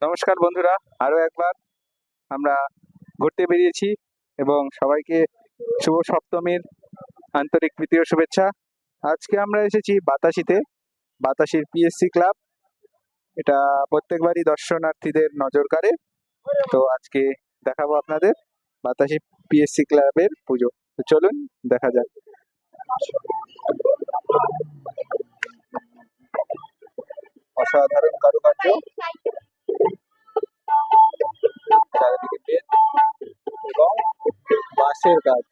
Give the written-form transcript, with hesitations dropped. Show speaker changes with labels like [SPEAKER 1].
[SPEAKER 1] নমস্কার বন্ধুরা, আরো একবার আমরা ঘুরতে বেরিয়েছি এবং সবাইকে শুভ সপ্তমীর আন্তরিক প্রীতি ও শুভেচ্ছা। আজকে আমরা এসেছি বাতাসিতে। বাতাসির পিএসসি ক্লাব, এটা প্রত্যেকবারই দর্শনার্থীদের নজর কাড়ে। তো আজকে দেখাবো আপনাদের বাতাসি পিএসসি ক্লাবের পুজো। তো চলুন দেখা যাক। অসাধারণ কারুকার্য, চারিদিকে বেত এবং বাঁশের কাজ।